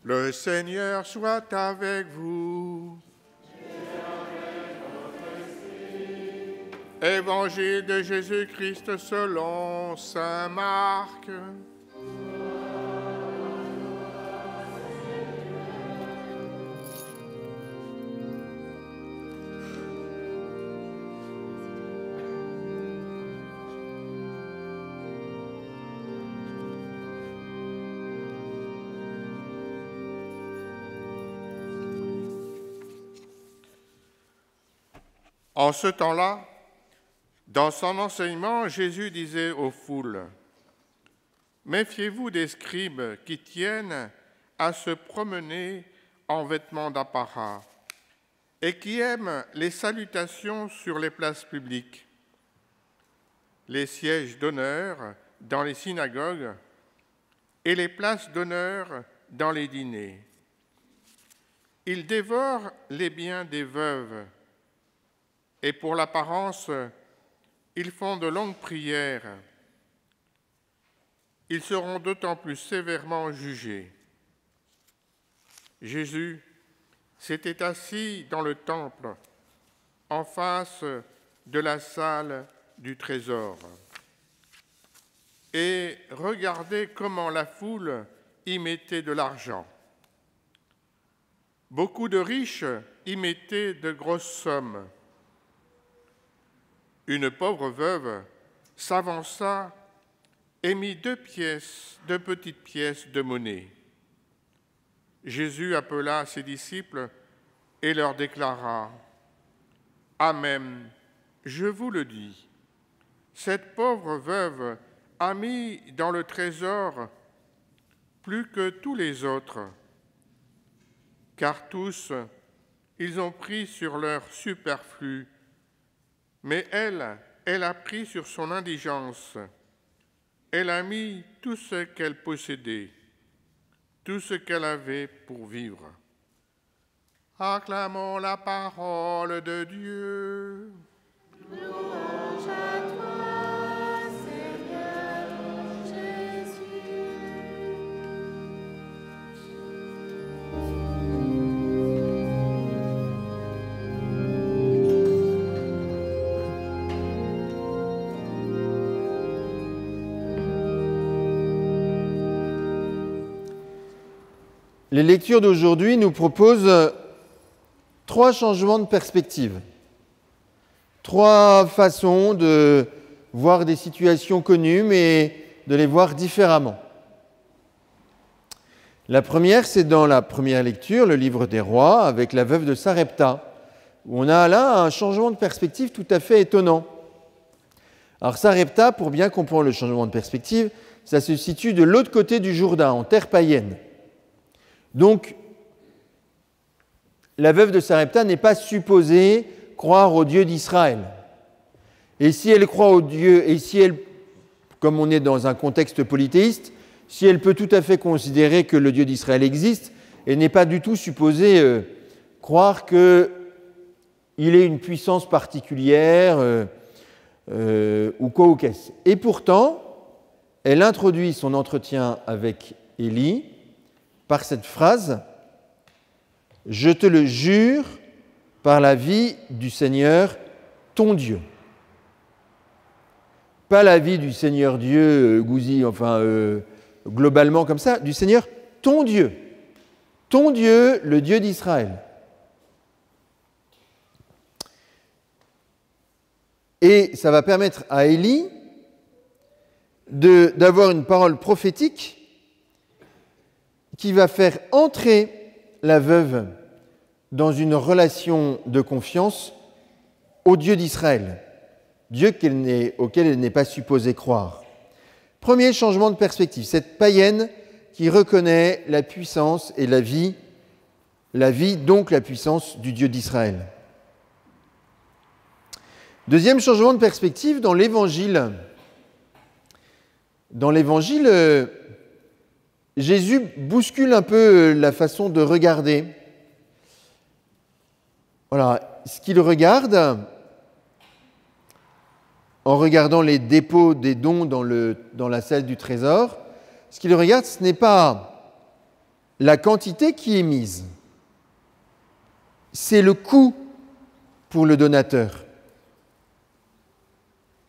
Le Seigneur soit avec vous. Évangile de Jésus-Christ selon saint Marc. En ce temps-là, dans son enseignement, Jésus disait aux foules : « Méfiez-vous des scribes qui tiennent à se promener en vêtements d'apparat et qui aiment les salutations sur les places publiques, les sièges d'honneur dans les synagogues et les places d'honneur dans les dîners. Ils dévorent les biens des veuves et pour l'apparence, ils font de longues prières. Ils seront d'autant plus sévèrement jugés. » Jésus s'était assis dans le temple, en face de la salle du trésor, et regardait comment la foule y mettait de l'argent. Beaucoup de riches y mettaient de grosses sommes. Une pauvre veuve s'avança et mit 2 petites pièces de monnaie. Jésus appela ses disciples et leur déclara : « Amen, je vous le dis, cette pauvre veuve a mis dans le trésor plus que tous les autres, car tous, ils ont pris sur leur superflu, mais elle a pris sur son indigence. Elle a mis tout ce qu'elle possédait, tout ce qu'elle avait pour vivre. » Acclamons la parole de Dieu. Louange à toi, Seigneur Jésus. Les lectures d'aujourd'hui nous proposent 3 changements de perspective, 3 façons de voir des situations connues, mais de les voir différemment. La première, c'est dans la première lecture, le livre des rois, avec la veuve de Sarepta, où on a là un changement de perspective tout à fait étonnant. Alors Sarepta, pour bien comprendre le changement de perspective, ça se situe de l'autre côté du Jourdain, en terre païenne. Donc, la veuve de Sarepta n'est pas supposée croire au Dieu d'Israël. Et si elle croit au Dieu, et si elle, comme on est dans un contexte polythéiste, si elle peut tout à fait considérer que le Dieu d'Israël existe, elle n'est pas du tout supposée croire qu'il ait une puissance particulière ou quoi ou qu'est-ce. Et pourtant, elle introduit son entretien avec Élie par cette phrase : « Je te le jure par la vie du Seigneur, ton Dieu. » Pas la vie du Seigneur Dieu, Gouzi, globalement comme ça, du Seigneur, ton Dieu. Ton Dieu, le Dieu d'Israël. Et ça va permettre à Élie d'avoir une parole prophétique qui va faire entrer la veuve dans une relation de confiance au Dieu d'Israël, Dieu auquel elle n'est pas supposée croire. Premier changement de perspective, cette païenne qui reconnaît la puissance et la vie, donc la puissance du Dieu d'Israël. Deuxième changement de perspective dans l'Évangile. Dans l'Évangile, Jésus bouscule un peu la façon de regarder. Voilà, ce qu'il regarde, en regardant les dépôts des dons dans la salle du trésor, ce qu'il regarde, ce n'est pas la quantité qui est mise. C'est le coût pour le donateur.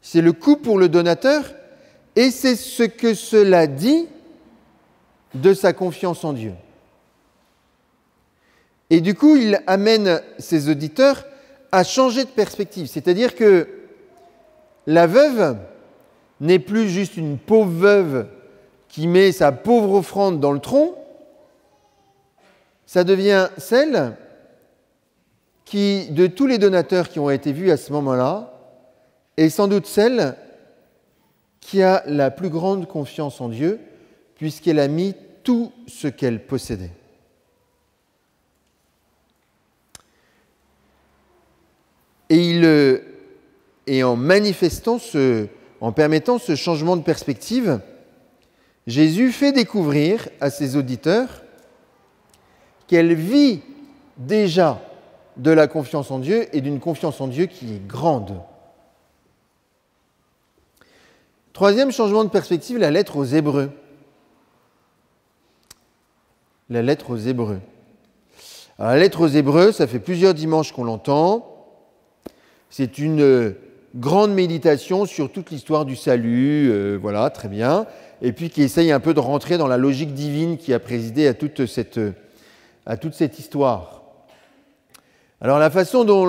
C'est le coût pour le donateur et c'est ce que cela dit de sa confiance en Dieu. Et du coup, il amène ses auditeurs à changer de perspective. C'est-à-dire que la veuve n'est plus juste une pauvre veuve qui met sa pauvre offrande dans le tronc, ça devient celle qui, de tous les donateurs qui ont été vus à ce moment-là, est sans doute celle qui a la plus grande confiance en Dieu, puisqu'elle a mis tout ce qu'elle possédait. Et en manifestant en permettant ce changement de perspective, Jésus fait découvrir à ses auditeurs qu'elle vit déjà de la confiance en Dieu et d'une confiance en Dieu qui est grande. Troisième changement de perspective, la lettre aux Hébreux. La lettre aux Hébreux. Alors, la lettre aux Hébreux, ça fait plusieurs dimanches qu'on l'entend. C'est une grande méditation sur toute l'histoire du salut, voilà, très bien, et puis qui essaye un peu de rentrer dans la logique divine qui a présidé à toute cette histoire. Alors la façon dont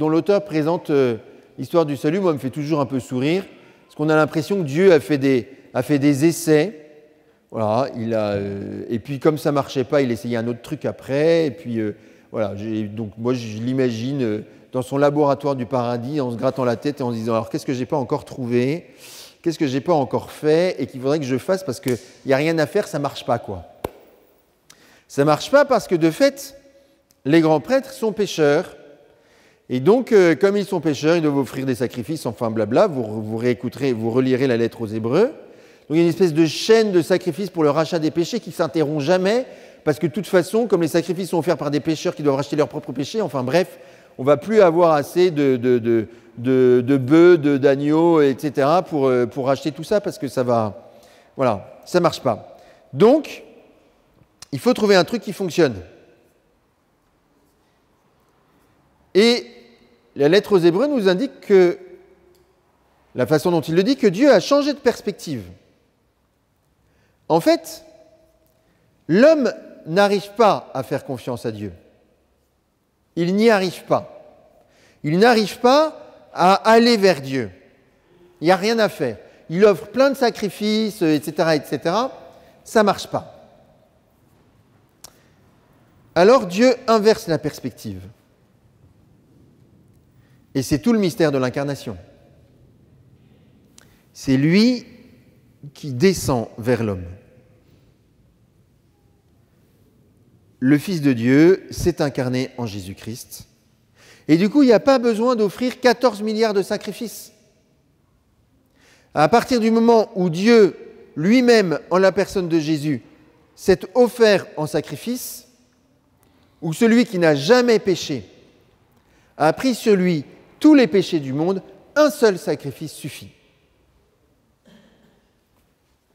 l'auteur présente l'histoire du salut, moi, me fait toujours un peu sourire, parce qu'on a l'impression que Dieu a fait des essais, voilà, et puis comme ça ne marchait pas, il essayait un autre truc après, et puis voilà, donc moi je l'imagine dans son laboratoire du paradis, en se grattant la tête et en se disant « Alors, qu'est-ce que je n'ai pas encore trouvé? Qu'est-ce que je n'ai pas encore fait et qu'il faudrait que je fasse parce qu'il n'y a rien à faire, ça ne marche pas, quoi. » Ça ne marche pas parce que, de fait, les grands prêtres sont pécheurs. Et donc, comme ils sont pécheurs, ils doivent offrir des sacrifices, enfin blabla. Vous relirez la lettre aux Hébreux. Donc, il y a une espèce de chaîne de sacrifices pour le rachat des péchés qui ne s'interrompt jamais parce que, de toute façon, comme les sacrifices sont offerts par des pécheurs qui doivent racheter leurs propres péchés, enfin bref, on ne va plus avoir assez de bœufs, d'agneaux, etc. pour racheter tout ça parce que ça va... Voilà, ça ne marche pas. Donc, il faut trouver un truc qui fonctionne. Et la lettre aux Hébreux nous indique que, la façon dont il le dit, que Dieu a changé de perspective. En fait, l'homme n'arrive pas à faire confiance à Dieu. Il n'y arrive pas. Il n'arrive pas à aller vers Dieu. Il n'y a rien à faire. Il offre plein de sacrifices, etc., etc. Ça ne marche pas. Alors Dieu inverse la perspective. Et c'est tout le mystère de l'incarnation. C'est lui qui descend vers l'homme. Le Fils de Dieu s'est incarné en Jésus-Christ. Et du coup, il n'y a pas besoin d'offrir 14 milliards de sacrifices. À partir du moment où Dieu, lui-même, en la personne de Jésus, s'est offert en sacrifice, où celui qui n'a jamais péché a pris sur lui tous les péchés du monde, un seul sacrifice suffit.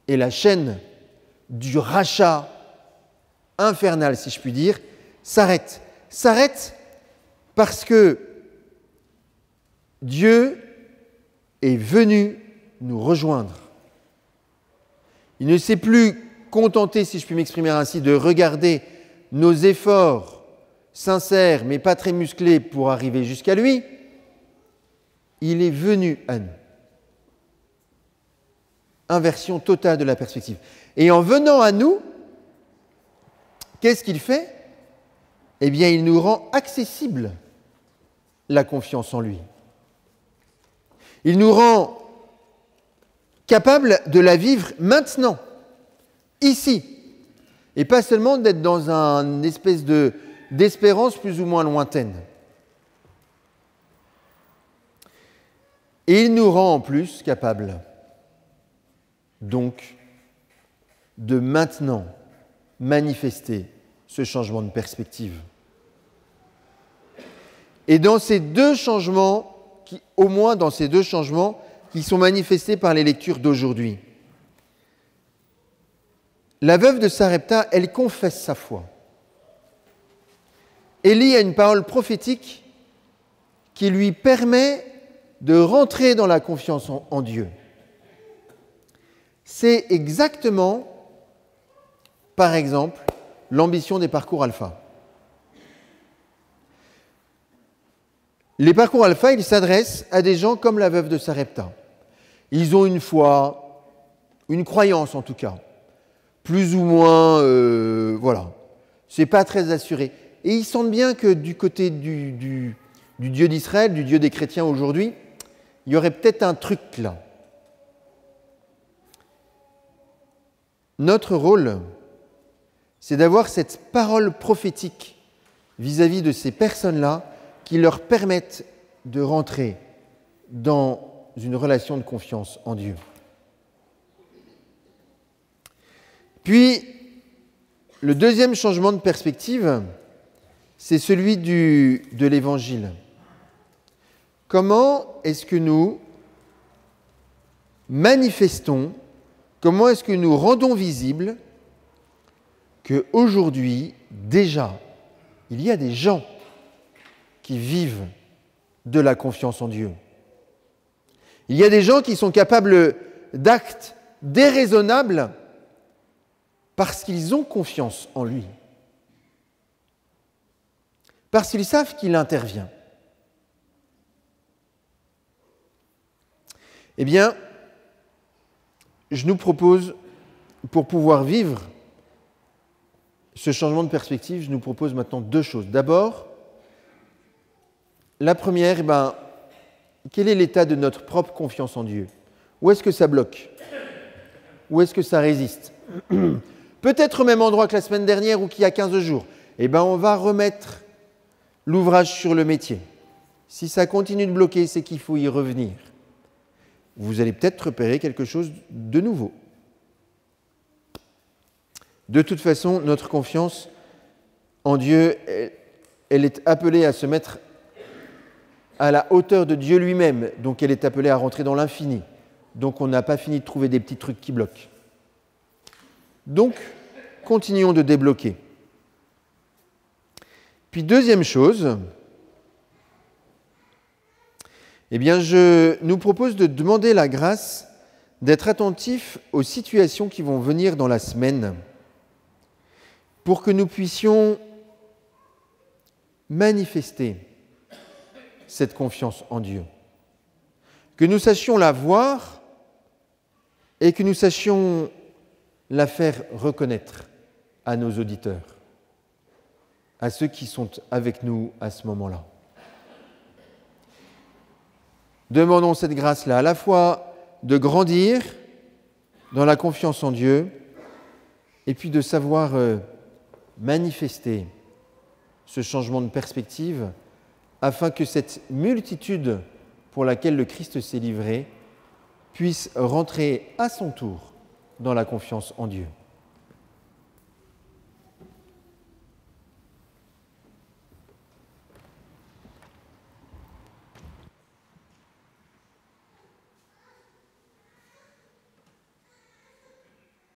Et la chaîne du rachat infernal, si je puis dire, s'arrête. S'arrête parce que Dieu est venu nous rejoindre. Il ne s'est plus contenté, si je puis m'exprimer ainsi, de regarder nos efforts sincères, mais pas très musclés, pour arriver jusqu'à lui. Il est venu à nous. Inversion totale de la perspective. Et en venant à nous, qu'est-ce qu'il fait? Eh bien, il nous rend accessible la confiance en lui. Il nous rend capable de la vivre maintenant, ici, et pas seulement d'être dans une espèce d'espérance plus ou moins lointaine. Et il nous rend en plus capable, donc, de maintenant manifester ce changement de perspective. Et dans ces deux changements, au moins dans ces deux changements qui sont manifestés par les lectures d'aujourd'hui, la veuve de Sarepta, elle confesse sa foi. Élie a une parole prophétique qui lui permet de rentrer dans la confiance en Dieu. C'est exactement, par exemple, l'ambition des parcours alpha. Les parcours alpha, ils s'adressent à des gens comme la veuve de Sarepta. Ils ont une foi, une croyance en tout cas, plus ou moins, voilà, c'est pas très assuré. Et ils sentent bien que du côté du Dieu d'Israël, du Dieu des chrétiens aujourd'hui, il y aurait peut-être un truc là. Notre rôle, c'est d'avoir cette parole prophétique vis-à-vis de ces personnes-là qui leur permettent de rentrer dans une relation de confiance en Dieu. Puis, le deuxième changement de perspective, c'est celui de l'Évangile. Comment est-ce que nous manifestons, comment est-ce que nous rendons visible qu'aujourd'hui, déjà, il y a des gens qui vivent de la confiance en Dieu. Il y a des gens qui sont capables d'actes déraisonnables parce qu'ils ont confiance en lui, parce qu'ils savent qu'il intervient. Eh bien, je nous propose, pour pouvoir vivre ce changement de perspective, je nous propose maintenant deux choses. D'abord, la première, quel est l'état de notre propre confiance en Dieu? Où est-ce que ça bloque? Où est-ce que ça résiste? Peut-être au même endroit que la semaine dernière ou qu'il y a 15 jours. On va remettre l'ouvrage sur le métier. Si ça continue de bloquer, c'est qu'il faut y revenir. Vous allez peut-être repérer quelque chose de nouveau. De toute façon, notre confiance en Dieu, elle est appelée à se mettre à la hauteur de Dieu lui-même. Donc elle est appelée à rentrer dans l'infini. Donc on n'a pas fini de trouver des petits trucs qui bloquent. Donc, continuons de débloquer. Puis deuxième chose, je nous propose de demander la grâce d'être attentifs aux situations qui vont venir dans la semaine pour que nous puissions manifester cette confiance en Dieu. Que nous sachions la voir et que nous sachions la faire reconnaître à nos auditeurs, à ceux qui sont avec nous à ce moment-là. Demandons cette grâce-là, à la fois de grandir dans la confiance en Dieu et puis de savoir manifester ce changement de perspective afin que cette multitude pour laquelle le Christ s'est livré puisse rentrer à son tour dans la confiance en Dieu.